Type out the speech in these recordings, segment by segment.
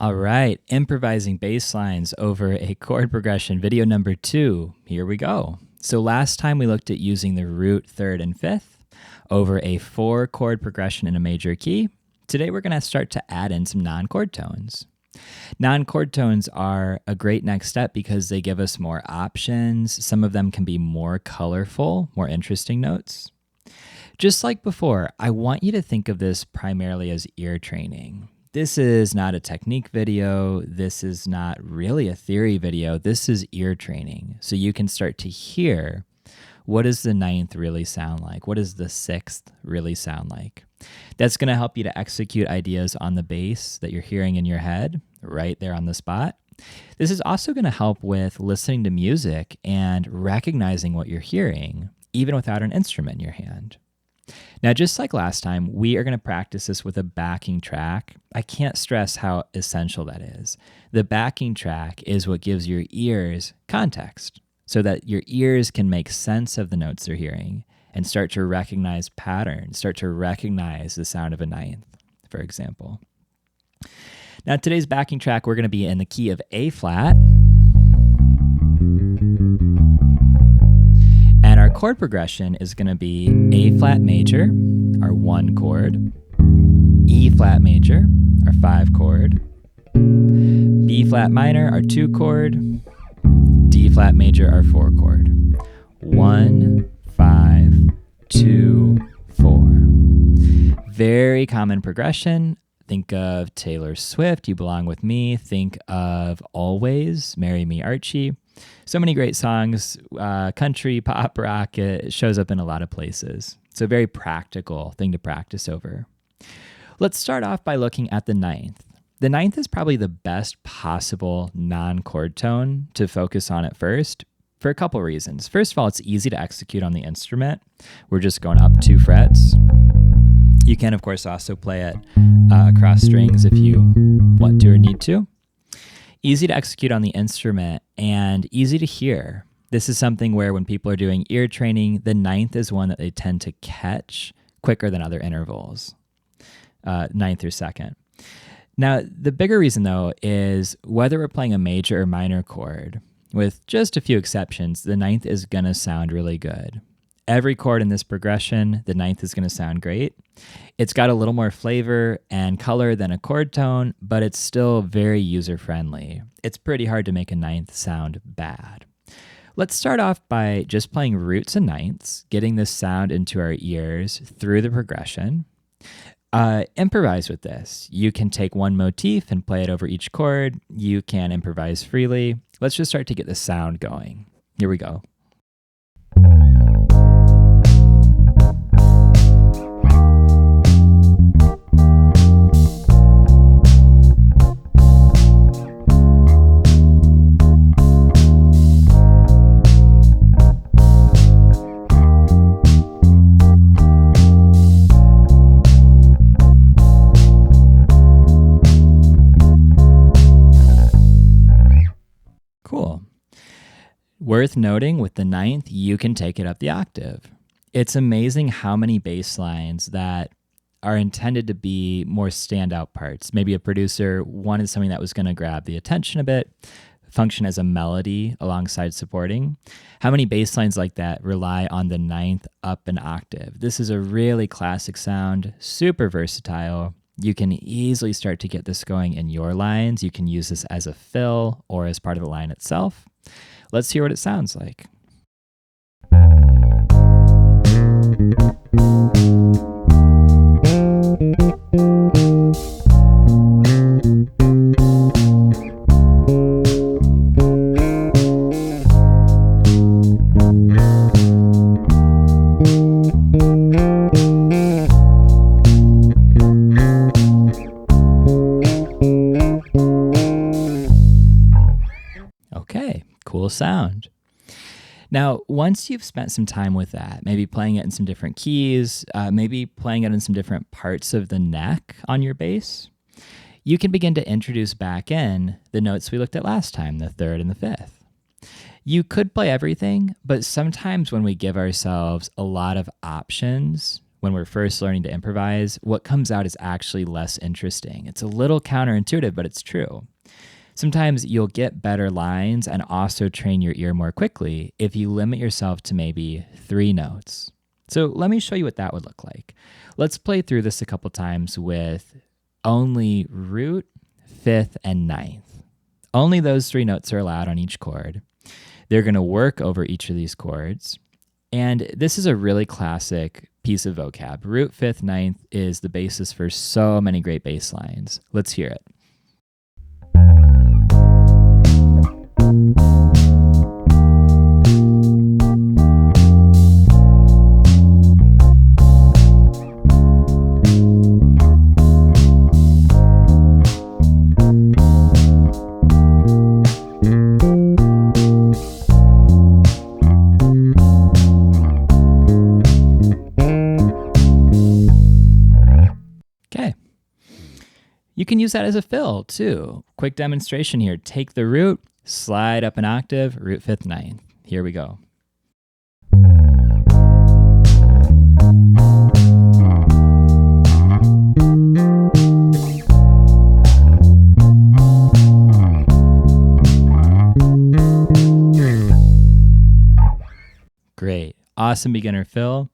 All right, improvising bass lines over a chord progression, video number 2. Here we go. So last time we looked at using the root, third, and fifth over a 4-chord progression in a major key. Today we're going to start to add in some non-chord tones. Non-chord tones are a great next step because they give us more options. Some of them can be more colorful, more interesting notes. Just like before, I want you to think of this primarily as ear training. This is not a technique video. This is not really a theory video. This is ear training. So you can start to hear, what does the 9th really sound like? What does the 6th really sound like? That's going to help you to execute ideas on the bass that you're hearing in your head right there on the spot. This is also going to help with listening to music and recognizing what you're hearing, even without an instrument in your hand. Now, just like last time, we are going to practice this with a backing track. I can't stress how essential that is. The backing track is what gives your ears context so that your ears can make sense of the notes they're hearing and start to recognize patterns, start to recognize the sound of a 9th, for example. Now, today's backing track, we're going to be in the key of A flat. And our chord progression is going to be A flat major, our 1 chord, E flat major, our 5 chord, B flat minor, our 2 chord, D flat major, our 4 chord. 1, 5, 2, 4. Very common progression. Think of Taylor Swift, You Belong With Me. Think of Always, Marry Me, Archie. So many great songs, country, pop, rock. It shows up in a lot of places. It's a very practical thing to practice over. Let's start off by looking at the 9th. The 9th is probably the best possible non-chord tone to focus on at first for a couple reasons. First of all, it's easy to execute on the instrument. We're just going up 2 frets. You can, of course, also play it across strings if you want to or need to. Easy to execute on the instrument and easy to hear. This is something where when people are doing ear training, the 9th is one that they tend to catch quicker than other intervals, 9th or 2nd. Now, the bigger reason, though, is whether we're playing a major or minor chord, with just a few exceptions, the 9th is going to sound really good. Every chord in this progression, the 9th is going to sound great. It's got a little more flavor and color than a chord tone, but it's still very user-friendly. It's pretty hard to make a 9th sound bad. Let's start off by just playing roots and 9ths, getting this sound into our ears through the progression. Improvise with this. You can take one motif and play it over each chord. You can improvise freely. Let's just start to get the sound going. Here we go. Cool. Worth noting, with the 9th, you can take it up the octave. It's amazing how many bass lines that are intended to be more standout parts. Maybe a producer wanted something that was going to grab the attention a bit, function as a melody alongside supporting. How many bass lines like that rely on the 9th up an octave? This is a really classic sound, super versatile. You can easily start to get this going in your lines. You can use this as a fill or as part of the line itself. Let's hear what it sounds like. Okay, cool sound. Now, once you've spent some time with that, maybe playing it in some different keys, maybe playing it in some different parts of the neck on your bass, you can begin to introduce back in the notes we looked at last time, the 3rd and the 5th. You could play everything, but sometimes when we give ourselves a lot of options, when we're first learning to improvise, what comes out is actually less interesting. It's a little counterintuitive, but it's true. Sometimes you'll get better lines and also train your ear more quickly if you limit yourself to maybe 3 notes. So let me show you what that would look like. Let's play through this a couple times with only root, 5th, and 9th. Only those 3 notes are allowed on each chord. They're going to work over each of these chords. And this is a really classic piece of vocab. Root, 5th, 9th is the basis for so many great bass lines. Let's hear it. You can use that as a fill too. Quick demonstration here. Take the root, slide up an octave, root, 5th, 9th. Here we go. Great. Awesome beginner fill.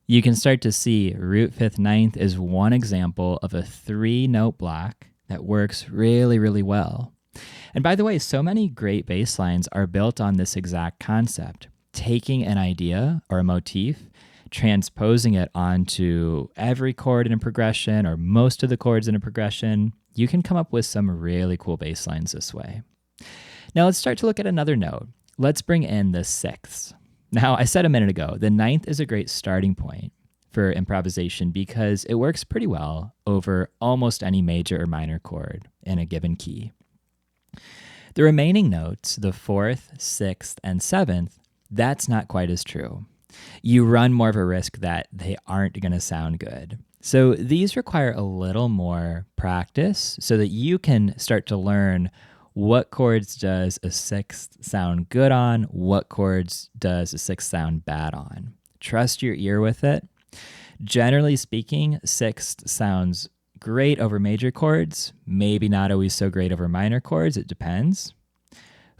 You can start to see root, 5th, 9th is one example of a 3-note block that works really, really well. And by the way, so many great bass lines are built on this exact concept, taking an idea or a motif, transposing it onto every chord in a progression or most of the chords in a progression. You can come up with some really cool bass lines this way. Now let's start to look at another note. Let's bring in the 6th. Now, I said a minute ago, the 9th is a great starting point for improvisation because it works pretty well over almost any major or minor chord in a given key. The remaining notes, the 4th, 6th, and 7th, that's not quite as true. You run more of a risk that they aren't going to sound good. So these require a little more practice so that you can start to learn what chords does a 6th sound good on? What chords does a 6th sound bad on? Trust your ear with it. Generally speaking, 6th sounds great over major chords, maybe not always so great over minor chords, it depends.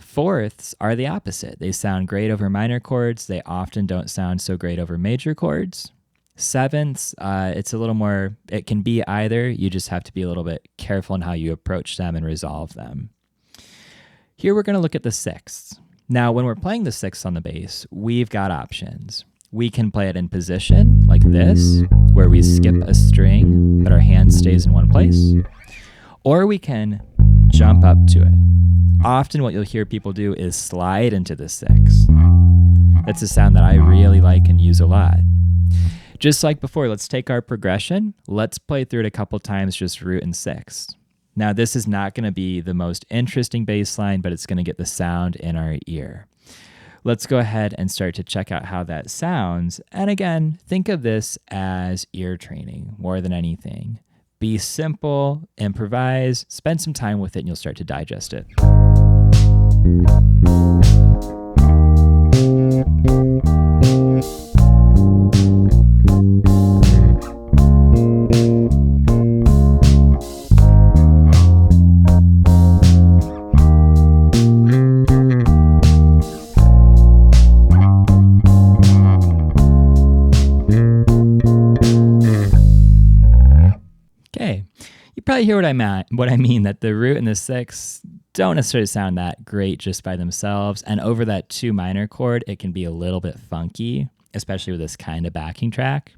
4ths are the opposite. They sound great over minor chords, they often don't sound so great over major chords. 7ths, it's a little more, it can be either, you just have to be a little bit careful in how you approach them and resolve them. Here we're going to look at the 6ths. Now, when we're playing the 6ths on the bass, we've got options. We can play it in position, like this, where we skip a string, but our hand stays in one place. Or we can jump up to it. Often what you'll hear people do is slide into the 6. That's a sound that I really like and use a lot. Just like before, let's take our progression. Let's play through it a couple times, just root and 6. Now, this is not going to be the most interesting bass line, but it's going to get the sound in our ear. Let's go ahead and start to check out how that sounds. And again, think of this as ear training more than anything. Be simple, improvise, spend some time with it, and you'll start to digest it. You probably hear what I mean, that the root and the 6 don't necessarily sound that great just by themselves. And over that 2 minor chord, it can be a little bit funky, especially with this kind of backing track.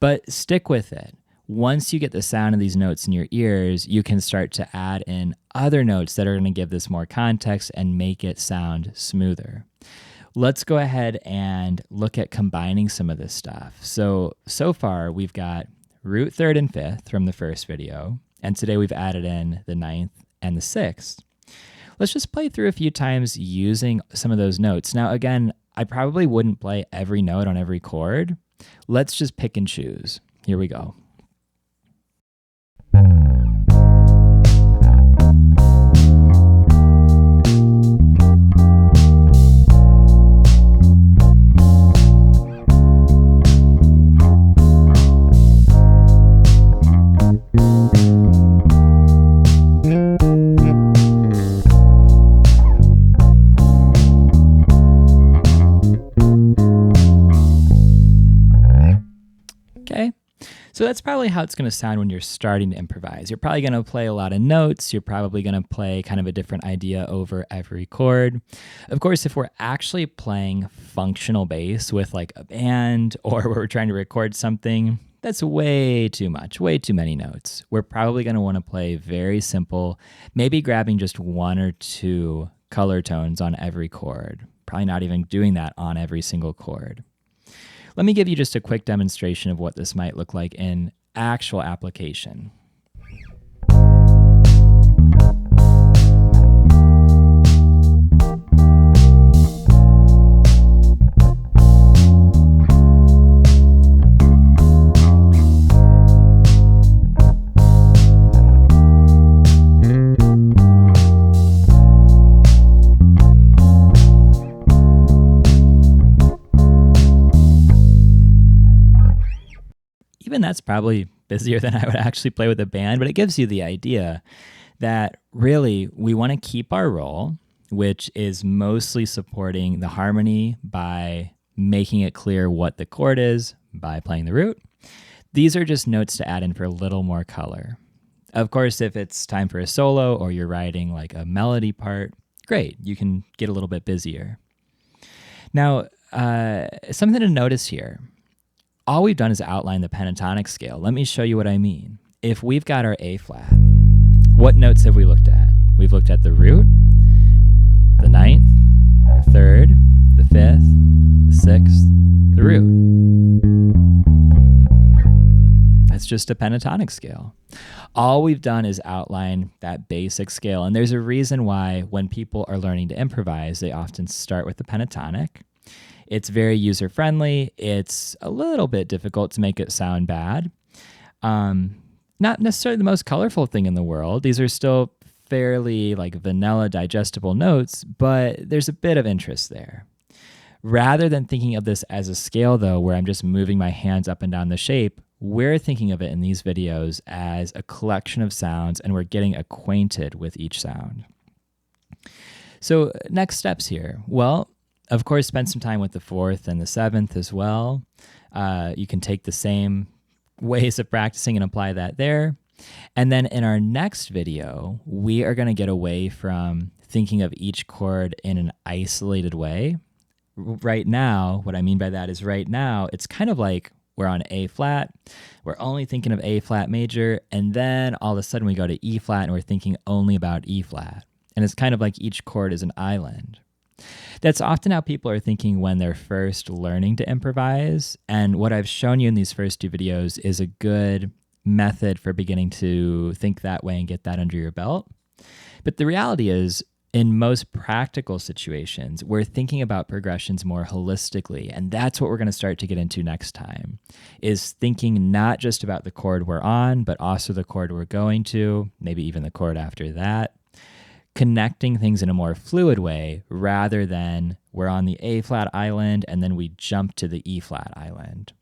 But stick with it. Once you get the sound of these notes in your ears, you can start to add in other notes that are going to give this more context and make it sound smoother. Let's go ahead and look at combining some of this stuff. So far we've got root, 3rd, and 5th from the first video. And today we've added in the 9th and the 6th. Let's just play through a few times using some of those notes. Now, again, I probably wouldn't play every note on every chord. Let's just pick and choose. Here we go. So that's probably how it's going to sound when you're starting to improvise. You're probably going to play a lot of notes. You're probably going to play kind of a different idea over every chord. Of course, if we're actually playing functional bass with like a band or we're trying to record something, that's way too much, way too many notes. We're probably going to want to play very simple, maybe grabbing just 1 or 2 color tones on every chord. Probably not even doing that on every single chord. Let me give you just a quick demonstration of what this might look like in actual application. Even that's probably busier than I would actually play with a band, but it gives you the idea that really we want to keep our role, which is mostly supporting the harmony by making it clear what the chord is by playing the root. These are just notes to add in for a little more color. Of course, if it's time for a solo or you're writing like a melody part, great, you can get a little bit busier. Now, something to notice here. All we've done is outline the pentatonic scale. Let me show you what I mean. If we've got our A flat, what notes have we looked at? We've looked at the root, the 9th, the 3rd, the 5th, the 6th, the root. That's just a pentatonic scale. All we've done is outline that basic scale. And there's a reason why when people are learning to improvise, they often start with the pentatonic. It's very user-friendly. It's a little bit difficult to make it sound bad. Not necessarily the most colorful thing in the world. These are still fairly like vanilla digestible notes, but there's a bit of interest there. Rather than thinking of this as a scale, though, where I'm just moving my hands up and down the shape, we're thinking of it in these videos as a collection of sounds, and we're getting acquainted with each sound. So next steps here. Well, of course, spend some time with the 4th and the 7th as well. You can take the same ways of practicing and apply that there. And then in our next video, we are going to get away from thinking of each chord in an isolated way. Right now, what I mean by that is right now, it's kind of like we're on A flat. We're only thinking of A flat major. And then all of a sudden we go to E flat and we're thinking only about E flat. And it's kind of like each chord is an island. That's often how people are thinking when they're first learning to improvise. And what I've shown you in these first 2 videos is a good method for beginning to think that way and get that under your belt. But the reality is, in most practical situations, we're thinking about progressions more holistically. And that's what we're going to start to get into next time, is thinking not just about the chord we're on, but also the chord we're going to, maybe even the chord after that. Connecting things in a more fluid way rather than we're on the A flat island and then we jump to the E flat island.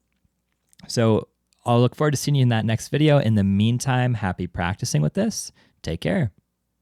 So I'll look forward to seeing you in that next video. In the meantime, happy practicing with this. Take care.